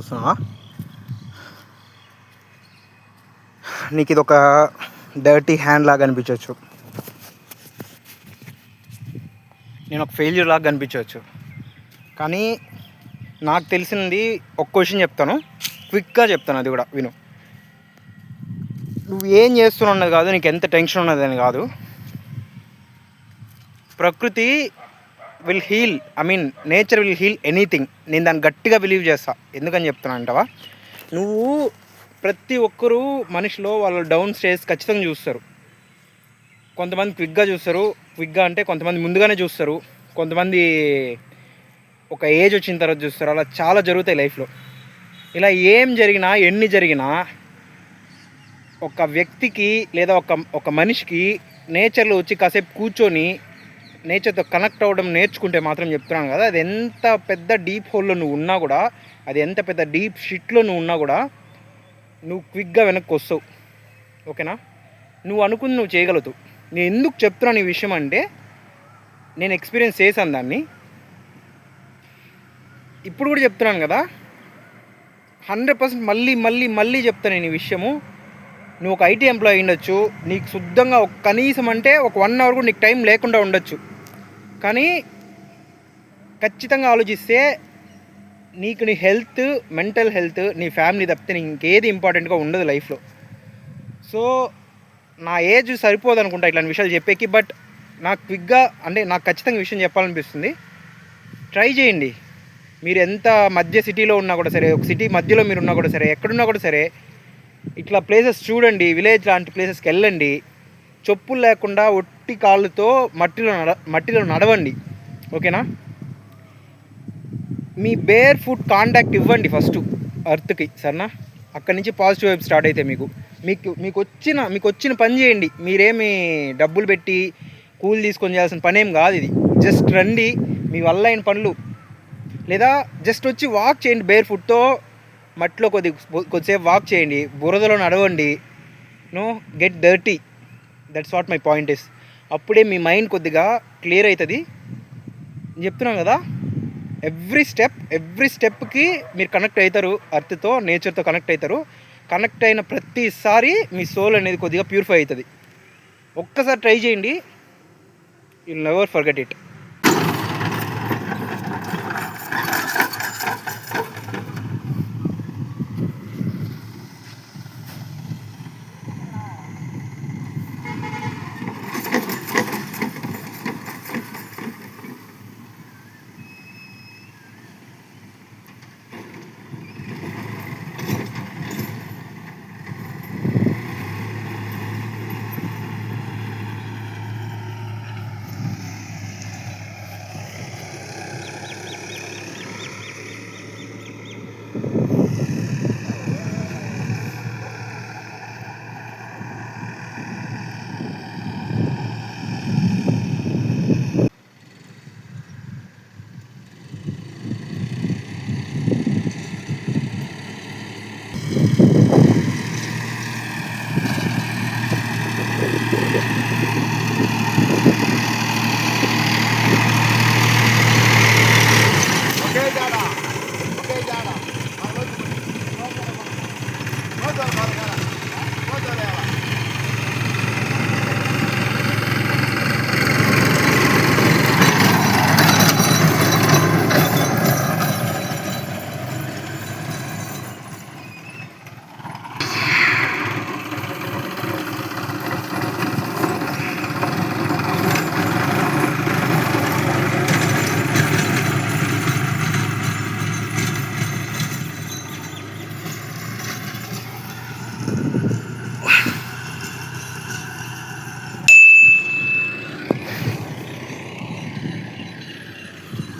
చూస్తున్నావా? నీకు ఇది ఒక డర్టీ హ్యాండ్ లాగా అనిపించవచ్చు, నేను ఒక ఫెయిల్యూర్ లాగా కనిపించవచ్చు. కానీ నాకు తెలిసింది ఒక్క క్వశ్చన్ చెప్తాను, క్విక్గా చెప్తాను, అది కూడా విను. నువ్వు ఏం చేస్తున్నది కాదు, నీకు ఎంత టెన్షన్ ఉన్నదని కాదు. ప్రకృతి will heal, nature will heal anything. నేను దాన్ని గట్టిగా బిలీవ్ చేస్తా. ఎందుకని చెప్తున్నా అంటావా? నువ్వు ప్రతి ఒక్కరూ మనిషిలో వాళ్ళ డౌన్ స్టేజ్ ఖచ్చితంగా చూస్తారు. కొంతమంది క్విక్గా చూస్తారు, క్విక్గా అంటే కొంతమంది ముందుగానే చూస్తారు, కొంతమంది ఒక ఏజ్ వచ్చిన తర్వాత చూస్తారు. అలా చాలా జరుగుతాయి లైఫ్లో. ఇలా ఏం జరిగినా, ఎన్ని జరిగినా, ఒక వ్యక్తికి లేదా ఒక మనిషికి నేచర్లో వచ్చి కాసేపు కూర్చొని నేచర్తో కనెక్ట్ అవ్వడం నేర్చుకుంటే మాత్రం చెప్తున్నాను కదా, అది ఎంత పెద్ద డీప్ హోల్లో నువ్వు ఉన్నా కూడా, అది ఎంత పెద్ద డీప్ షిట్లో నువ్వు ఉన్నా కూడా నువ్వు క్విక్గా వెనక్కి వస్తావు. ఓకేనా? నువ్వు అనుకుని నువ్వు చేయగలుగుతావు. నేను ఎందుకు చెప్తున్నాను ఈ విషయం అంటే, నేను ఎక్స్పీరియన్స్ చేశాను దాన్ని. ఇప్పుడు కూడా చెప్తున్నాను కదా, 100% మళ్ళీ చెప్తాను నేను ఈ విషయము. నువ్వు ఒక ఐటీ ఎంప్లాయీ ఉండొచ్చు, నీకు శుద్ధంగా కనీసం అంటే ఒక 1 అవర్ కూడా నీకు టైం లేకుండా ఉండొచ్చు. కానీ ఖచ్చితంగా ఆలోచిస్తే నీకు నీ హెల్త్, మెంటల్ హెల్త్, నీ ఫ్యామిలీ తప్పితే నీకు ఇంకేది ఇంపార్టెంట్గా ఉండదు లైఫ్లో. సో నా ఏజ్ సరిపోదు అనుకుంటా ఇట్లాంటి విషయాలు చెప్పేకి. బట్ నాకు క్విక్గా అంటే నాకు ఖచ్చితంగా విషయం చెప్పాలనిపిస్తుంది. ట్రై చేయండి. మీరు ఎంత మధ్య సిటీలో ఉన్నా కూడా సరే, ఒక సిటీ మధ్యలో మీరు ఉన్నా కూడా సరే, ఎక్కడున్నా కూడా సరే, ఇట్లా ప్లేసెస్ చూడండి. విలేజ్ లాంటి ప్లేసెస్కి వెళ్ళండి. చెప్పులు లేకుండా ఒట్టి కాళ్ళతో మట్టిలో నడవండి. ఓకేనా? మీ బేర్ ఫుట్ కాంటాక్ట్ ఇవ్వండి ఫస్ట్ అర్త్కి, సరేనా? అక్కడి నుంచి పాజిటివ్ వైపు స్టార్ట్ అయితే మీకు వచ్చిన పని చేయండి. మీరేమి డబ్బులు పెట్టి కూలి తీసుకొని చేయాల్సిన పని ఏం కాదు ఇది. జస్ట్ రండి, మీ వల్ల అయిన పనులు, లేదా జస్ట్ వచ్చి వాక్ చేయండి. బేర్ ఫుట్తో మట్టిలో కొద్దిసేపు వాక్ చేయండి, బురదలో నడవండి. Get dirty. That's what my point is. అప్పుడే మీ మైండ్ కొద్దిగా క్లియర్ అవుతుంది. నేను చెప్తున్నాను కదా, ఎవ్రీ స్టెప్కి మీరు కనెక్ట్ అవుతారు అర్త్తో, నేచర్తో కనెక్ట్ అవుతారు. కనెక్ట్ అయిన ప్రతిసారి మీ సోల్ అనేది కొద్దిగా ప్యూరిఫై అవుతుంది. ఒక్కసారి ట్రై చేయండి, you'll never forget it.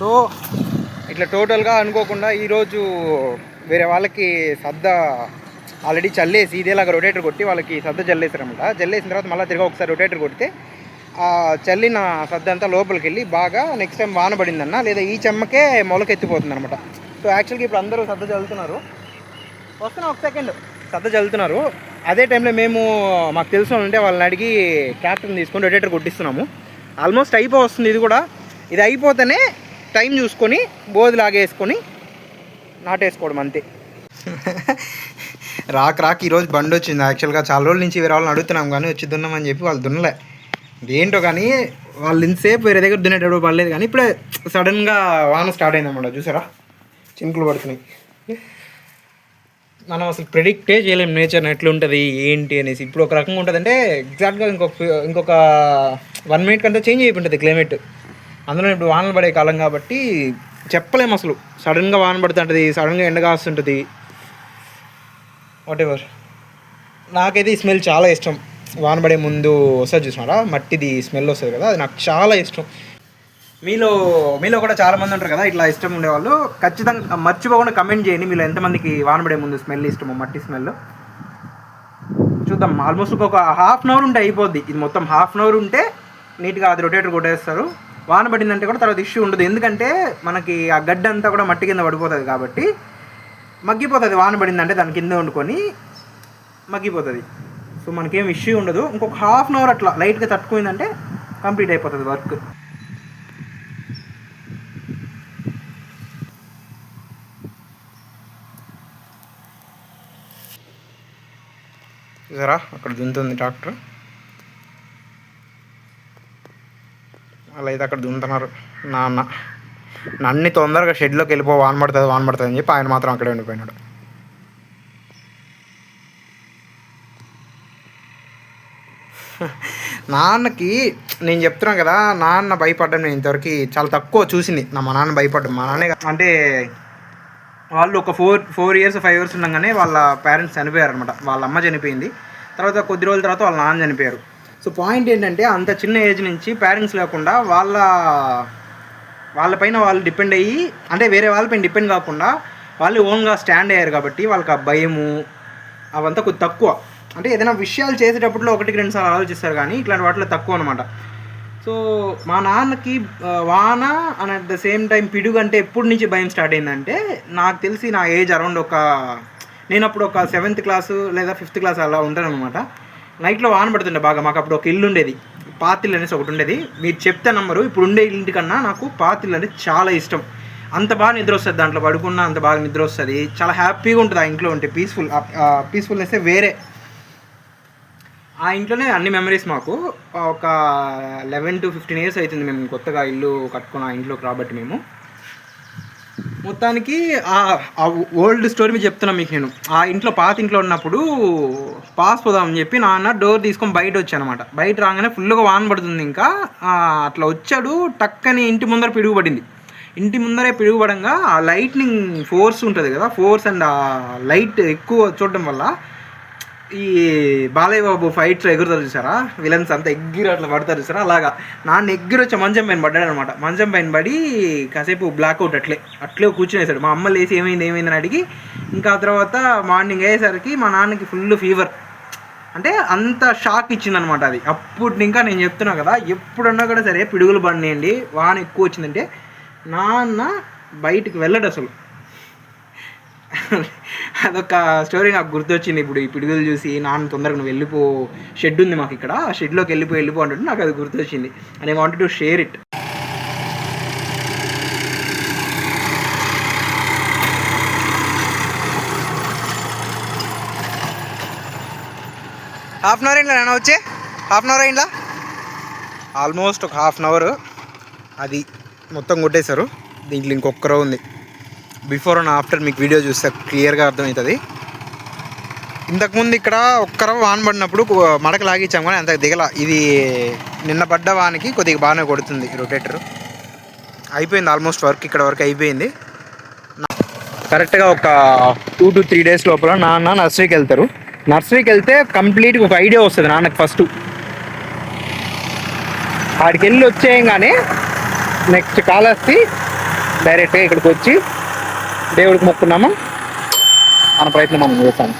So ఇట్లా టోటల్గా అనుకోకుండా ఈరోజు వేరే వాళ్ళకి సద్ద ఆల్రెడీ చల్లేసి ఇదేలాగా రొటేటర్ కొట్టి వాళ్ళకి సద్ద జల్లేసారనమాట. జల్లేసిన తర్వాత మళ్ళీ తిరిగి ఒకసారి రొటేటర్ కొడితే ఆ చల్లిన సద్ద అంతా లోపలికి వెళ్ళి బాగా నెక్స్ట్ టైం వాన పడిందన్న లేదా ఈ చెమ్మకే మొలకెత్తిపోతుంది అనమాట. సో యాక్చువల్గా ఇప్పుడు అందరూ సద్ద చల్లుతున్నారు. వస్తున్నా ఒక సెకండ్. సద్ద చల్లుతున్నారు. అదే టైంలో మాకు తెలిసిన ఉంటే వాళ్ళని అడిగి ట్రాక్టర్ని తీసుకొని రొటేటర్ కొట్టిస్తున్నాము. ఆల్మోస్ట్ అయిపోతుంది ఇది కూడా. ఇది అయిపోతేనే టైం చూసుకొని బోధి లాగేసుకొని నాటేసుకోవడం అంతే. రాక ఈరోజు బండి వచ్చింది. యాక్చువల్గా చాలా రోజుల నుంచి వేరే వాళ్ళని అడుగుతున్నాం కానీ వచ్చి దున్నామని చెప్పి వాళ్ళు దున్నలే. ఏంటో కానీ వాళ్ళు ఇంతసేపు వేరే దగ్గర దున్నేటప్పుడు పడలేదు, కానీ ఇప్పుడే సడన్గా వాన స్టార్ట్ అయిందన్నమాట. చూసారా చినుకులు పడుతున్నాయి. మనం అసలు ప్రెడిక్టే చేయలేము నేచర్ ఎట్లుంటుంది ఏంటి అనేసి. ఇప్పుడు ఒక రకంగా ఉంటుంది అంటే ఎగ్జాక్ట్గా ఇంకొక 1 minute కంటే చేంజ్ అయిపోతుంది క్లైమేట్. అందులో ఇప్పుడు వానలు పడే కాలం కాబట్టి చెప్పలేము అసలు. సడన్గా వాన పడుతుంటుంది, సడన్గా ఎండ కాస్తుంటుంది, వాట్ ఎవర్. నాకైతే ఈ స్మెల్ చాలా ఇష్టం. వాన పడే ముందు వస్తుంది చూసినారా, మట్టిది స్మెల్ వస్తుంది కదా, అది నాకు చాలా ఇష్టం. మీలో కూడా చాలామంది ఉంటారు కదా ఇట్లా ఇష్టం ఉండేవాళ్ళు. ఖచ్చితంగా మర్చిపోకుండా కమెంట్ చేయండి మీలో ఎంతమందికి వాన పడే ముందు స్మెల్ ఇష్టమో, మట్టి స్మెల్. చూద్దాం. ఆల్మోస్ట్ ఒక 1/2 hour ఉంటే అయిపోద్ది. ఇది మొత్తం 1/2 hour ఉంటే నీట్గా అది రొటేటర్ కొట్టేస్తారు. వాన పడిందంటే కూడా తర్వాత ఇష్యూ ఉండదు, ఎందుకంటే మనకి ఆ గడ్డ అంతా కూడా మట్టి కింద పడిపోతుంది కాబట్టి మగ్గిపోతుంది. వాన పడిందంటే దాని కింద వండుకొని మగ్గిపోతుంది. సో మనకేం ఇష్యూ ఉండదు. ఇంకొక 1/2 hour అట్లా లైట్గా తట్టుకుందంటే కంప్లీట్ అయిపోతుంది వర్క్. చూసారా అక్కడ దున్నుతుంది ట్రాక్టర్. అలా అయితే అక్కడ దున్నుతున్నారు. నన్ను తొందరగా షెడ్లోకి వెళ్ళిపో, వాన పడుతుంది అని చెప్పి ఆయన మాత్రం అక్కడే ఉండిపోయినాడు. నాన్నకి నేను చెప్తున్నాను కదా, నాన్న భయపడ్డం నేను ఇంతవరకు చాలా తక్కువ చూసింది. మా నాన్న భయపడ్డం. మా నాన్నే అంటే వాళ్ళు ఒక 4 years 5 years ఉండగానే వాళ్ళ పేరెంట్స్ చనిపోయారు అనమాట. వాళ్ళ అమ్మ చనిపోయింది, తర్వాత కొద్ది రోజుల తర్వాత వాళ్ళ నాన్న చనిపోయారు. సో పాయింట్ ఏంటంటే అంత చిన్న ఏజ్ నుంచి పేరెంట్స్ లేకుండా వాళ్ళపైన వాళ్ళు డిపెండ్ అయ్యి, అంటే వేరే వాళ్ళపైన డిపెండ్ కాకుండా వాళ్ళు ఓన్గా స్టాండ్ అయ్యారు కాబట్టి వాళ్ళకి ఆ భయము అవంతా కొద్ది తక్కువ. అంటే ఏదైనా విషయాలు చేసేటప్పుడు 1-2 సార్లు ఆలోచిస్తారు, కానీ ఇట్లాంటి వాటిలో తక్కువ అనమాట. సో మా నాన్నకి వాన and at the same time పిడుగు అంటే ఎప్పటి నుంచి భయం స్టార్ట్ అయిందంటే, నాకు తెలిసి నా ఏజ్ అరౌండ్ నేను అప్పుడు ఒక 7th class లేదా 5th class అలా ఉంటాను అనమాట. నైట్లో వాన పడుతుండే బాగా. మాకు అప్పుడు ఒక ఇల్లు ఉండేది, పాతిల్లు అనేసి ఒకటి ఉండేది. మీరు చెప్తే నమ్మరు, ఇప్పుడు ఉండే ఇంటికన్నా నాకు పాతిల్లు అంటే చాలా ఇష్టం. అంత బాగా నిద్ర వస్తుంది దాంట్లో పడుకున్నా, అంత బాగా నిద్ర వస్తుంది. చాలా హ్యాపీగా ఉంటుంది ఆ ఇంట్లో ఉంటే. పీస్ఫుల్నెస్ వేరే. ఆ ఇంట్లోనే అన్ని మెమరీస్. మాకు ఒక 11 to 15 years అవుతుంది మేము కొత్తగా ఇల్లు కట్టుకున్న ఆ ఇంట్లోకి రాబట్టి. మేము మొత్తానికి ఆ ఓల్డ్ స్టోరీ మీద చెప్తున్నా మీకు. నేను ఆ ఇంట్లో పాత ఇంట్లో ఉన్నప్పుడు పాస్ పోదామని చెప్పి నాన్న డోర్ తీసుకొని బయట వచ్చానమాట. బయట రాగానే ఫుల్గా వాన పడుతుంది. ఇంకా అట్లా వచ్చాడు, టక్కని ఇంటి ముందర పిడుగు పడింది. ఇంటి ముందరే పిడుగు పడంగా ఆ లైట్నింగ్ ఫోర్స్ ఉంటుంది కదా, ఫోర్స్ అండ్ ఆ లైట్ ఎక్కువ చూడడం వల్ల ఈ బాలయ్య బాబు ఫైట్స్ ఎగురుతారు చూసారా, విలన్స్ అంతా ఎగ్గిరి అట్లా పడతారు చూసారా, అలాగా నాన్న ఎగ్గిరి వచ్చి మంచం పైన పడ్డాడు అనమాట. మంచం పైన పడి కాసేపు బ్లాక్అవుట్ అట్లే కూర్చునేసాడు. మా అమ్మ లేసి ఏమైందని అడిగి, ఇంకా తర్వాత మార్నింగ్ అయ్యేసరికి మా నాన్నకి ఫుల్ ఫీవర్. అంటే అంత షాక్ ఇచ్చిందనమాట అది. అప్పుడు ఇంకా నేను చెప్తున్నా కదా, ఎప్పుడన్నా కూడా సరే పిడుగులు పడినాయండి, వాన ఎక్కువ వచ్చిందంటే నాన్న బయటికి వెళ్ళడు అసలు. అదొక స్టోరీ నాకు గుర్తొచ్చింది ఇప్పుడు ఈ పిడుగులు చూసి. నాన్న తొందరగా నువ్వు వెళ్ళిపో, షెడ్ ఉంది మాకు ఇక్కడ, ఆ షెడ్లోకి వెళ్ళిపో అంటే నాకు అది గుర్తొచ్చింది. And I wanted to share it. Half an hour అయిందా నాన్న వచ్చే? హాఫ్ అన్ అవర్ అయిందా? ఆల్మోస్ట్ ఒక హాఫ్ అన్ అవర్. అది మొత్తం కొట్టేశారు. దీంట్లో ఇంకొక రో ఉంది. బిఫోర్ అండ్ ఆఫ్టర్ మీకు వీడియో చూస్తే క్లియర్గా అర్థమవుతుంది. ఇంతకుముందు ఇక్కడ ఒక్కరవ వాన పడినప్పుడు మడక లాగించాం కానీ అంత దిగల. ఇది నిన్న పడ్డ వానికి కొద్దిగా బాగానే కొడుతుంది రొటేటర్. అయిపోయింది ఆల్మోస్ట్ వర్క్, ఇక్కడ వరకు అయిపోయింది. కరెక్ట్గా ఒక 2 to 3 days లోపల నాన్న నర్సరీకి వెళ్తారు. నర్సరీకి వెళ్తే కంప్లీట్గా ఒక ఐడియా వస్తుంది నాన్నకు. ఫస్ట్ ఆడికి వెళ్ళి వచ్చేయంగానే నెక్స్ట్ కాలేసి డైరెక్ట్గా ఇక్కడికి వచ్చి దేవుడికి మొక్కున్నాము, మన ప్రయత్నం మనం చేస్తాము.